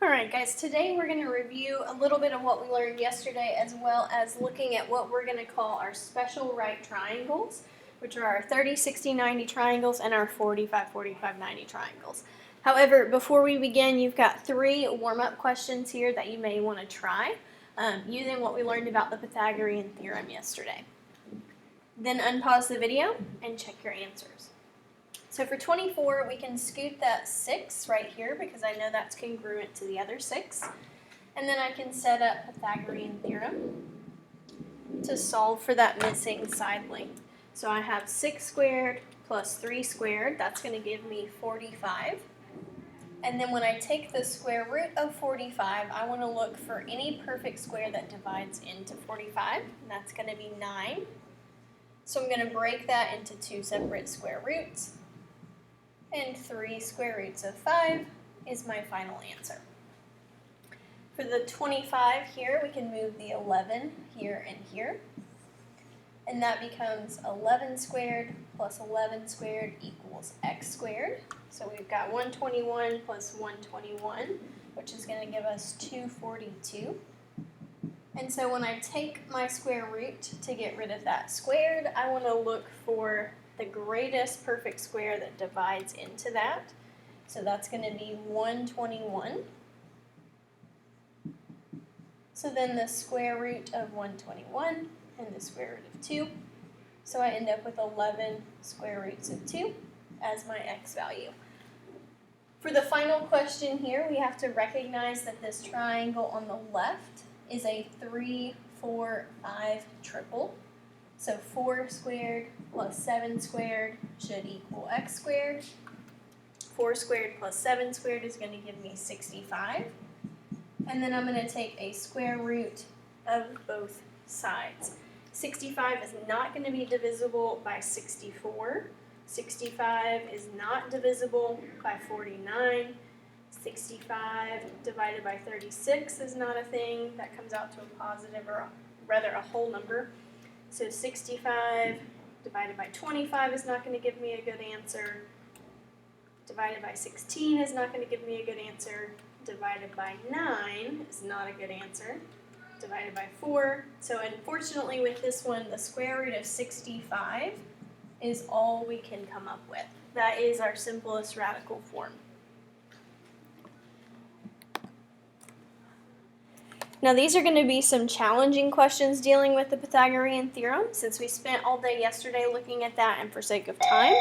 Alright guys, today we're going to review a little bit of what we learned yesterday as well as looking at what we're going to call our special right triangles, which are our 30, 60, 90 triangles and our 45, 45, 90 triangles. However, before we begin, you've got 3 warm-up questions here that you may want to try using what we learned about the Pythagorean theorem yesterday. Then unpause the video and check your answers. So for 24, we can scoot that 6 right here because I know that's congruent to the other 6. And then I can set up Pythagorean theorem to solve for that missing side length. So I have 6 squared plus 3 squared, that's going to give me 45. And then when I take the square root of 45, I want to look for any perfect square that divides into 45, and that's going to be 9. So I'm going to break that into 2 separate square roots. And 3 square roots of 5 is my final answer. For the 25 here, we can move the 11 here and here. And that becomes 11 squared plus 11 squared equals x squared. So we've got 121 plus 121, which is going to give us 242. And so when I take my square root to get rid of that squared, I want to look for the greatest perfect square that divides into that. So that's going to be 121. So then the square root of 121 and the square root of 2. So I end up with 11 square roots of 2 as my x value. For the final question here, we have to recognize that this triangle on the left is a 3, 4, 5 triple. So 4 squared plus 7 squared should equal x squared. 4 squared plus 7 squared is going to give me 65. And then I'm going to take a square root of both sides. 65 is not going to be divisible by 64. 65 is not divisible by 49. 65 divided by 36 is not a thing. That comes out to a positive, or rather a whole number. So 65 divided by 25 is not going to give me a good answer. Divided by 16 is not going to give me a good answer. Divided by 9 is not a good answer. Divided by 4. So unfortunately with this one, the square root of 65 is all we can come up with. That is our simplest radical form. Now these are going to be some challenging questions dealing with the Pythagorean theorem. Since we spent all day yesterday looking at that, and for sake of time,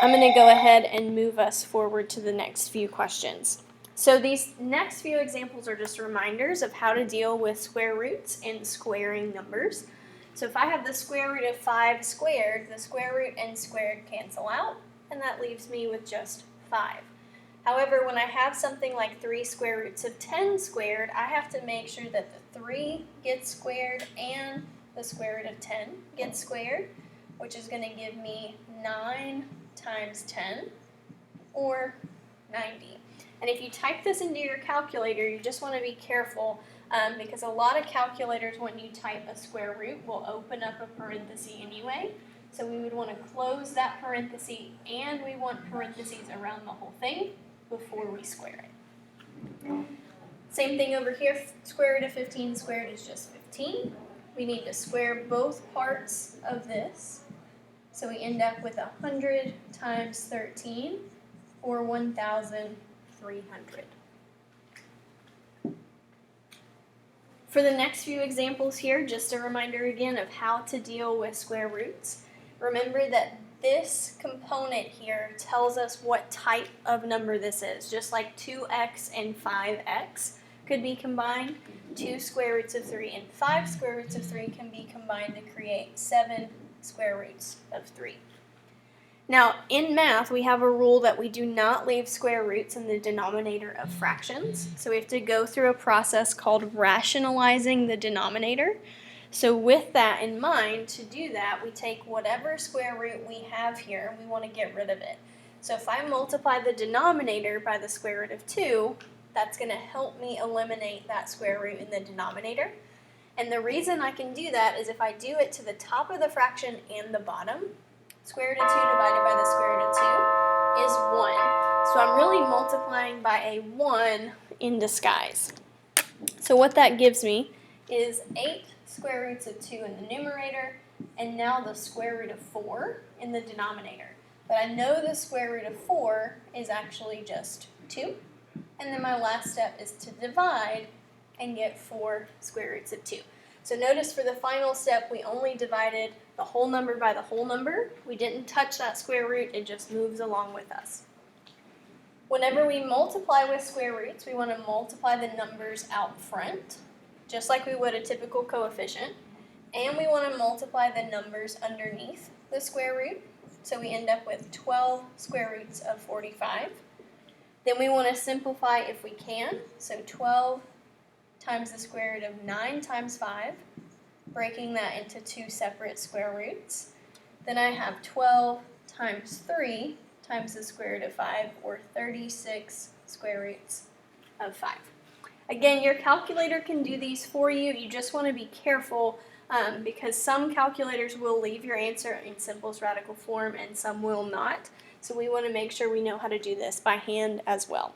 I'm going to go ahead and move us forward to the next few questions. So these next few examples are just reminders of how to deal with square roots and squaring numbers. So if I have the square root of 5 squared, the square root and squared cancel out, and that leaves me with just 5. However, when I have something like 3 square roots of 10 squared, I have to make sure that the 3 gets squared and the square root of 10 gets squared, which is going to give me 9 times 10, or 90. And if you type this into your calculator, you just want to be careful because a lot of calculators, when you type a square root, will open up a parenthesis anyway. So we would want to close that parenthesis, and we want parentheses around the whole thing before we square it. Same thing over here, square root of 15 squared is just 15. We need to square both parts of this. So we end up with 100 times 13, or 1,300. For the next few examples here, just a reminder again of how to deal with square roots. Remember that this component here tells us what type of number this is. Just like 2x and 5x could be combined, 2 square roots of 3 and 5 square roots of 3 can be combined to create 7 square roots of 3. Now, in math, we have a rule that we do not leave square roots in the denominator of fractions. So we have to go through a process called rationalizing the denominator. So with that in mind, to do that, we take whatever square root we have here, and we want to get rid of it. So if I multiply the denominator by the square root of 2, that's going to help me eliminate that square root in the denominator. And the reason I can do that is if I do it to the top of the fraction and the bottom, square root of 2 divided by the square root of 2 is 1. So I'm really multiplying by a 1 in disguise. So what that gives me is 8 square roots of 2 in the numerator, and now the square root of 4 in the denominator. But I know the square root of 4 is actually just 2. And then my last step is to divide and get 4 square roots of 2. So notice for the final step, we only divided the whole number by the whole number. We didn't touch that square root, it just moves along with us. Whenever we multiply with square roots, we want to multiply the numbers out front, just like we would a typical coefficient. And we want to multiply the numbers underneath the square root. So we end up with 12 square roots of 45. Then we want to simplify if we can. So 12 times the square root of 9 times 5, breaking that into 2 separate square roots. Then I have 12 times 3 times the square root of 5, or 36 square roots of 5. Again, your calculator can do these for you. You just want to be careful because some calculators will leave your answer in simplest radical form and some will not. So we want to make sure we know how to do this by hand as well.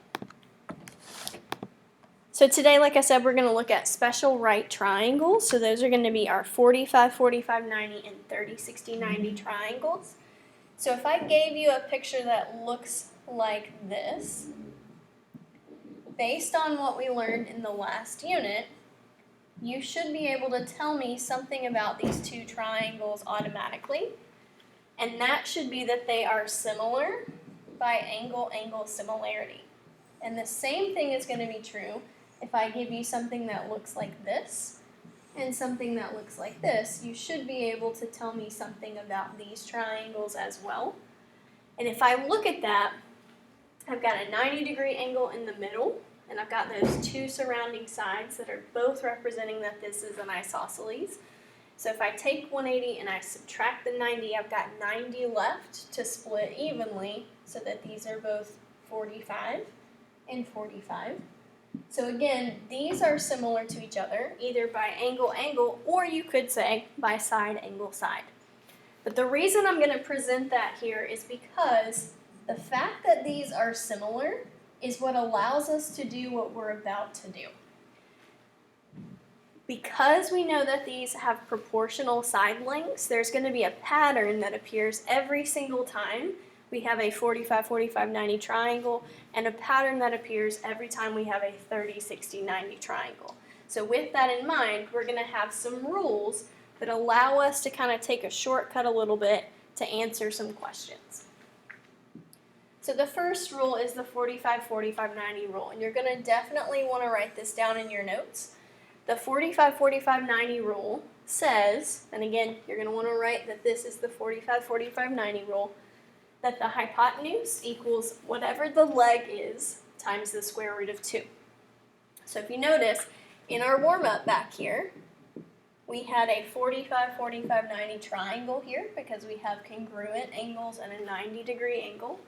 So today, like I said, we're going to look at special right triangles. So those are going to be our 45, 45, 90, and 30, 60, 90 triangles. So if I gave you a picture that looks like this, based on what we learned in the last unit, you should be able to tell me something about these two triangles automatically. And that should be that they are similar by angle-angle similarity. And the same thing is going to be true if I give you something that looks like this and something that looks like this. You should be able to tell me something about these triangles as well. And if I look at that, I've got a 90-degree angle in the middle, and I've got those two surrounding sides that are both representing that this is an isosceles. So if I take 180 and I subtract the 90, I've got 90 left to split evenly so that these are both 45 and 45. So again, these are similar to each other, either by angle-angle, or you could say by side-angle-side. But the reason I'm going to present that here is because the fact that these are similar is what allows us to do what we're about to do. Because we know that these have proportional side lengths, there's going to be a pattern that appears every single time we have a 45, 45, 90 triangle, and a pattern that appears every time we have a 30, 60, 90 triangle. So with that in mind, we're going to have some rules that allow us to kind of take a shortcut a little bit to answer some questions. So the first rule is the 45, 45, 90 rule, and you're going to definitely want to write this down in your notes. The 45, 45, 90 rule says, and again, you're going to want to write that this is the 45, 45, 90 rule, that the hypotenuse equals whatever the leg is times the square root of 2. So if you notice, in our warm-up back here, we had a 45, 45, 90 triangle here because we have congruent angles and a 90-degree angle.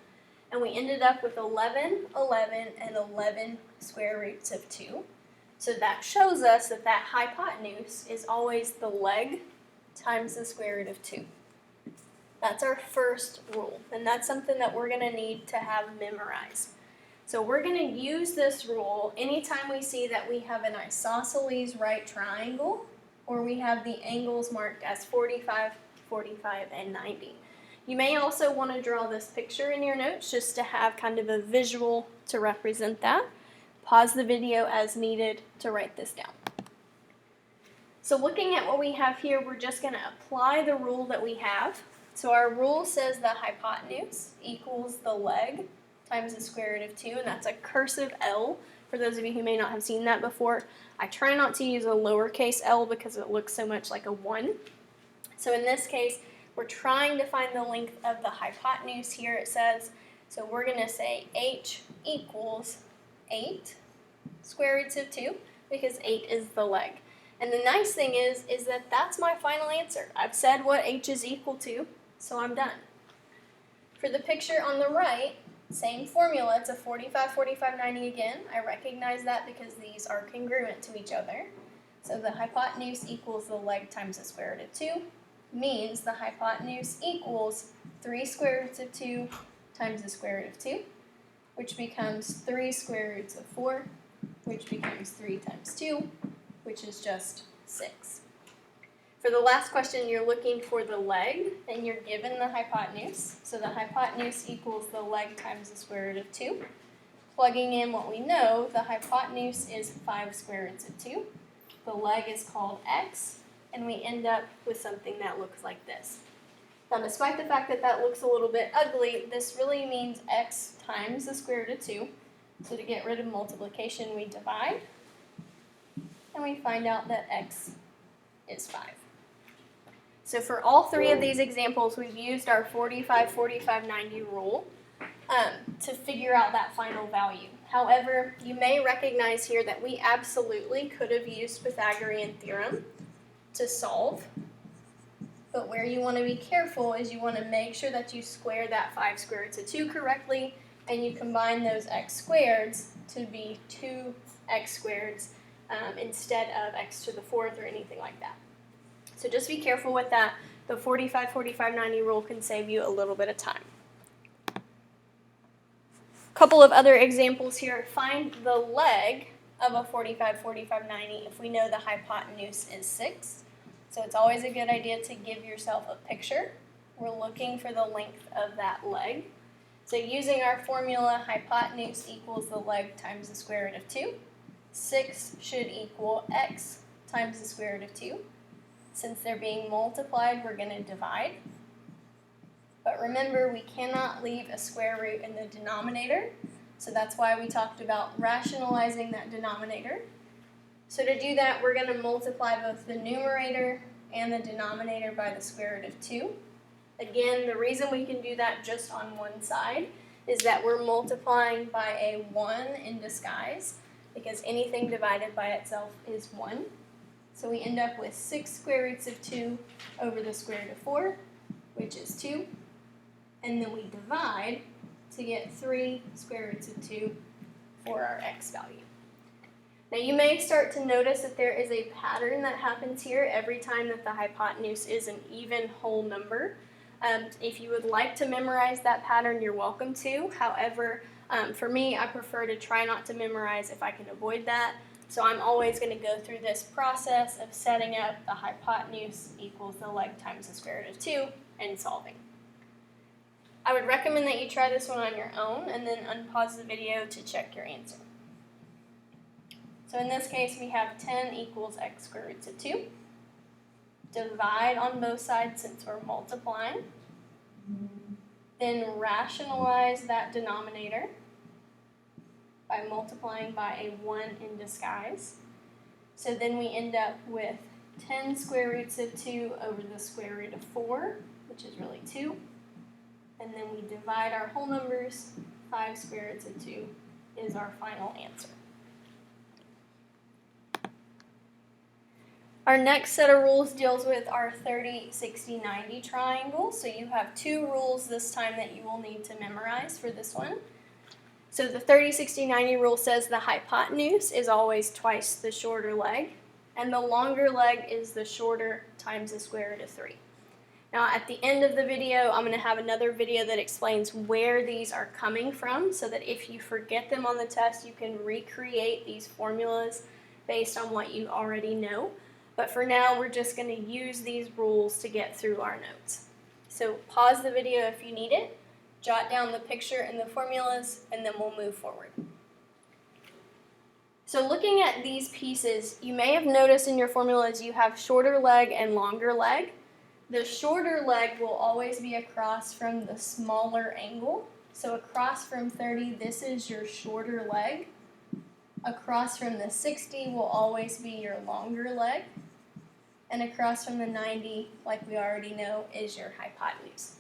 And we ended up with 11, 11, and 11 square roots of 2. So that shows us that that hypotenuse is always the leg times the square root of 2. That's our first rule, and that's something that we're going to need to have memorized. So we're going to use this rule anytime we see that we have an isosceles right triangle, or we have the angles marked as 45, 45, and 90. You may also want to draw this picture in your notes just to have kind of a visual to represent that. Pause the video as needed to write this down. So looking at what we have here, we're just going to apply the rule that we have. So our rule says the hypotenuse equals the leg times the square root of 2, and that's a cursive L. For those of you who may not have seen that before, I try not to use a lowercase l because it looks so much like a 1. So in this case, we're trying to find the length of the hypotenuse here, it says. So we're going to say h equals 8 square roots of 2 because 8 is the leg. And the nice thing is that that's my final answer. I've said what h is equal to, so I'm done. For the picture on the right, same formula. It's a 45, 45, 90 again. I recognize that because these are congruent to each other. So the hypotenuse equals the leg times the square root of 2 means the hypotenuse equals 3 square roots of 2 times the square root of 2. which becomes 3 square roots of 4, which becomes 3 times 2, which is just 6. For the last question, you're looking for the leg, and you're given the hypotenuse. So the hypotenuse equals the leg times the square root of 2. Plugging in what we know, the hypotenuse is 5 square roots of 2. The leg is called x, and we end up with something that looks like this. Now, despite the fact that that looks a little bit ugly, this really means x times the square root of 2. So to get rid of multiplication, we divide, and we find out that x is 5. So for all three of these examples, we've used our 45, 45, 90 rule to figure out that final value. However, you may recognize here that we absolutely could have used Pythagorean theorem to solve. But where you want to be careful is you want to make sure that you square that 5 square roots of 2 correctly, and you combine those x squareds to be 2x squareds instead of x to the 4th or anything like that. So just be careful with that. The 45, 45, 90 rule can save you a little bit of time. A couple of other examples here. Find the leg of a 45, 45, 90 if we know the hypotenuse is 6. So it's always a good idea to give yourself a picture. We're looking for the length of that leg. So using our formula, hypotenuse equals the leg times the square root of 2. 6 should equal x times the square root of 2. Since they're being multiplied, we're going to divide. But remember, we cannot leave a square root in the denominator, so that's why we talked about rationalizing that denominator. So to do that, we're going to multiply both the numerator and the denominator by the square root of 2. Again, the reason we can do that just on one side is that we're multiplying by a 1 in disguise, because anything divided by itself is 1. So we end up with 6 square roots of 2 over the square root of 4, which is 2. And then we divide to get 3 square roots of 2 for our x value. Now you may start to notice that there is a pattern that happens here every time that the hypotenuse is an even whole number. If you would like to memorize that pattern, you're welcome to. However, for me, I prefer to try not to memorize if I can avoid that. So I'm always going to go through this process of setting up the hypotenuse equals the leg times the square root of 2 and solving. I would recommend that you try this one on your own and then unpause the video to check your answer. So in this case, we have 10 equals x square roots of 2. Divide on both sides since we're multiplying. Then rationalize that denominator by multiplying by a 1 in disguise. So then we end up with 10 square roots of 2 over the square root of 4, which is really 2. And then we divide our whole numbers. 5 square roots of 2 is our final answer. Our next set of rules deals with our 30, 60, 90 triangle. So you have 2 rules this time that you will need to memorize for this one. So the 30, 60, 90 rule says the hypotenuse is always twice the shorter leg, and the longer leg is the shorter times the square root of 3. Now at the end of the video, I'm going to have another video that explains where these are coming from so that if you forget them on the test, you can recreate these formulas based on what you already know. But for now, we're just going to use these rules to get through our notes. So pause the video if you need it, jot down the picture and the formulas, and then we'll move forward. So looking at these pieces, you may have noticed in your formulas you have shorter leg and longer leg. The shorter leg will always be across from the smaller angle. So across from 30, this is your shorter leg. Across from the 60 will always be your longer leg. And across from the 90, like we already know, is your hypotenuse.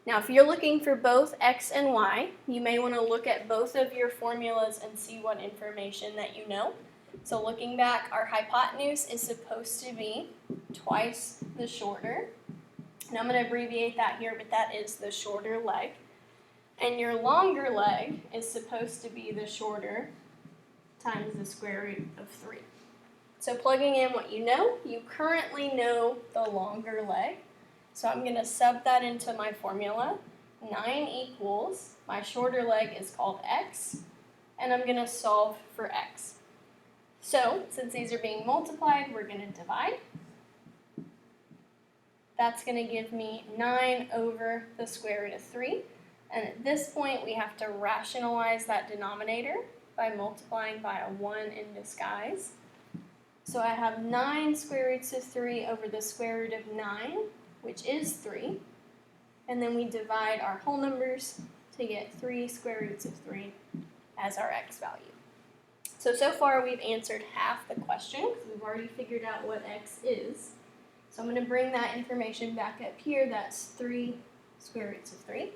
Now, if you're looking for both x and y, you may want to look at both of your formulas and see what information that you know. So looking back, our hypotenuse is supposed to be twice the shorter. And I'm going to abbreviate that here, but that is the shorter leg. And your longer leg is supposed to be the shorter times the square root of 3. So plugging in what you know, you currently know the longer leg. So I'm going to sub that into my formula. 9 equals, my shorter leg is called x, and I'm going to solve for x. So, since these are being multiplied, we're going to divide. That's going to give me 9 over the square root of 3. And at this point, we have to rationalize that denominator by multiplying by a 1 in disguise. So I have 9 square roots of 3 over the square root of 9, which is 3. And then we divide our whole numbers to get 3 square roots of 3 as our x value. So far we've answered half the question because we've already figured out what x is. So I'm going to bring that information back up here. That's 3 square roots of 3.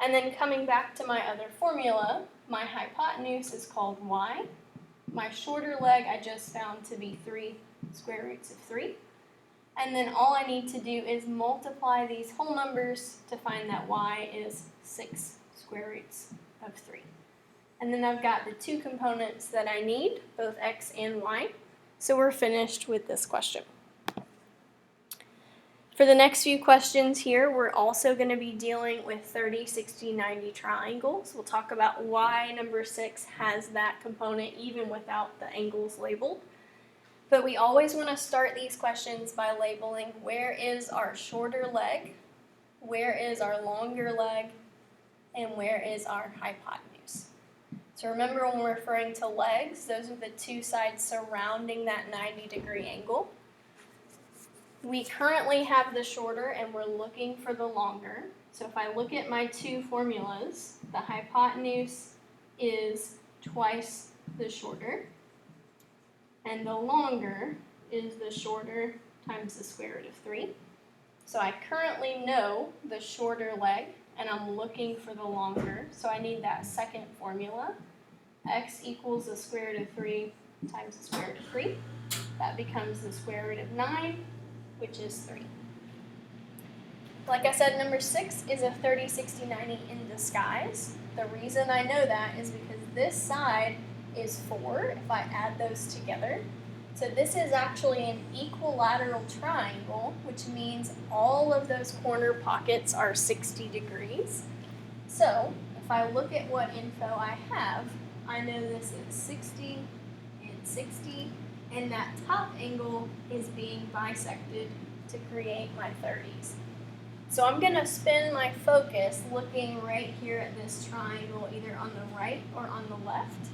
And then coming back to my other formula, my hypotenuse is called y. My shorter leg I just found to be 3 square roots of 3. And then all I need to do is multiply these whole numbers to find that y is 6 square roots of 3. And then I've got the two components that I need, both x and y. So we're finished with this question. For the next few questions here, we're also going to be dealing with 30, 60, 90 triangles. We'll talk about why number 6 has that component even without the angles labeled. But we always want to start these questions by labeling where is our shorter leg, where is our longer leg, and where is our hypotenuse. So remember when we're referring to legs, those are the two sides surrounding that 90-degree angle. We currently have the shorter and we're looking for the longer. So if I look at my two formulas, the hypotenuse is twice the shorter, and the longer is the shorter times the square root of 3. So I currently know the shorter leg, and I'm looking for the longer, so I need that second formula. X equals the square root of 3 times the square root of 3. That becomes the square root of 9, which is 3. Like I said, number 6 is a 30, 60, 90 in disguise. The reason I know that is because this side is 4 if I add those together. So this is actually an equilateral triangle, which means all of those corner pockets are 60 degrees. So if I look at what info I have, I know this is 60 and 60, and that top angle is being bisected to create my 30s. So I'm going to spin my focus looking right here at this triangle, either on the right or on the left,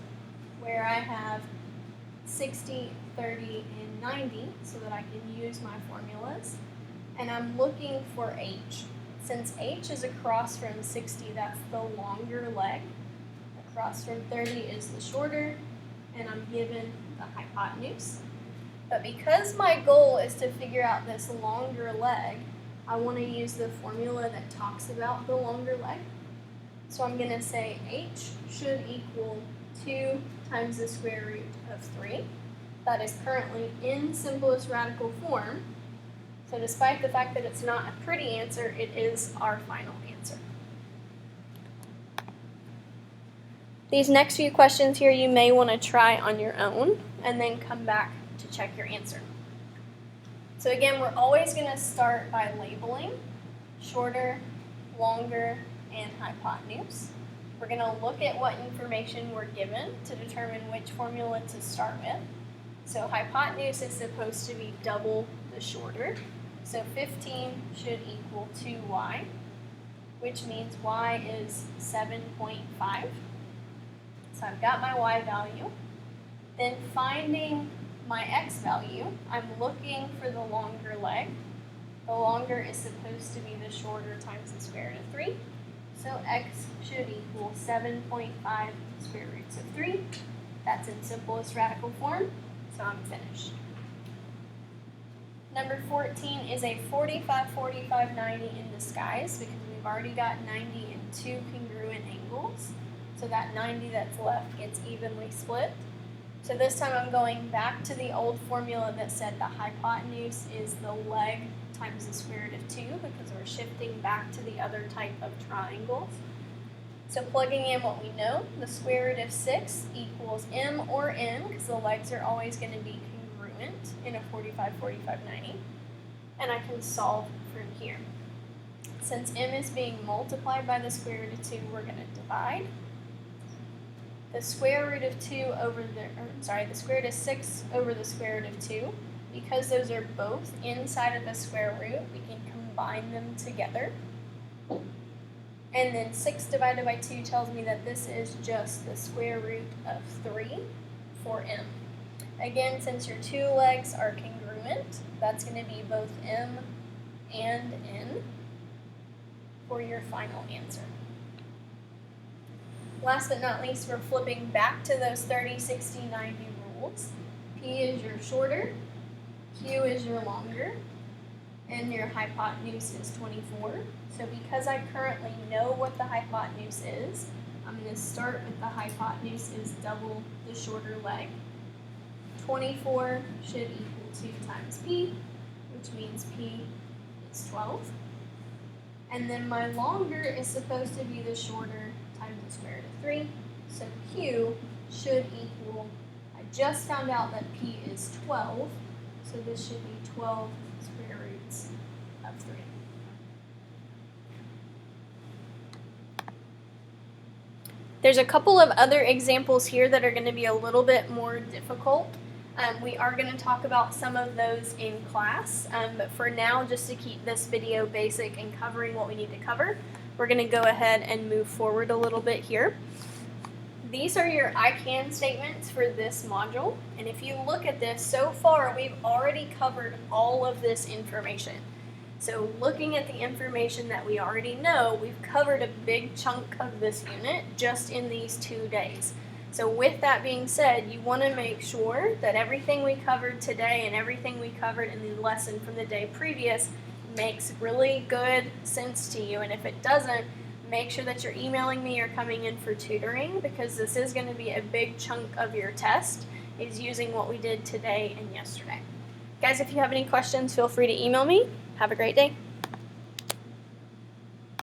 where I have 60, 30, and 90 so that I can use my formulas. And I'm looking for h. Since h is across from 60, that's the longer leg. Across from 30 is the shorter, and I'm given the hypotenuse. But because my goal is to figure out this longer leg, I want to use the formula that talks about the longer leg. So I'm going to say h should equal 2 times the square root of 3. That is currently in simplest radical form. So despite the fact that it's not a pretty answer, it is our final answer. These next few questions here you may want to try on your own and then come back to check your answer. So again, we're always going to start by labeling shorter, longer, and hypotenuse. We're going to look at what information we're given to determine which formula to start with. So hypotenuse is supposed to be double the shorter. So 15 should equal 2y, which means y is 7.5. So I've got my y value. Then finding my x value, I'm looking for the longer leg. The longer is supposed to be the shorter times the square root of 3. So x should equal 7.5 square roots of 3. That's in simplest radical form, so I'm finished. Number 14 is a 45, 45, 90 in disguise because we've already got 90 in two congruent angles. So that 90 that's left gets evenly split. So this time I'm going back to the old formula that said the hypotenuse is the leg times the square root of 2 because we're shifting back to the other type of triangles. So plugging in what we know, the square root of 6 equals m or n because the legs are always going to be congruent in a 45, 45, 90. And I can solve from here. Since m is being multiplied by the square root of 2, we're going to divide. The square root of 2 over the square root of 6 over the square root of 2. Because those are both inside of the square root, we can combine them together. And then 6 divided by 2 tells me that this is just the square root of 3 for m. Again, since your two legs are congruent, that's going to be both m and n for your final answer. Last but not least, we're flipping back to those 30, 60, 90 rules. P is your shorter, Q is your longer, and your hypotenuse is 24. So because I currently know what the hypotenuse is, I'm going to start with the hypotenuse is double the shorter leg. 24 should equal 2 times P, which means P is 12. And then my longer is supposed to be the shorter times the square root of 3. So Q should equal, I just found out that P is 12, so this should be 12 square roots of 3. There's a couple of other examples here that are going to be a little bit more difficult. We are going to talk about some of those in class, but for now, just to keep this video basic and covering what we need to cover, we're going to go ahead and move forward a little bit here. These are your I can statements for this module, and if you look at this, so far we've already covered all of this information. So looking at the information that we already know, we've covered a big chunk of this unit just in these 2 days. So with that being said, you want to make sure that everything we covered today and everything we covered in the lesson from the day previous makes really good sense to you. And if it doesn't, make sure that you're emailing me or coming in for tutoring, because this is going to be a big chunk of your test, is using what we did today and yesterday. Guys, if you have any questions, feel free to email me. Have a great day.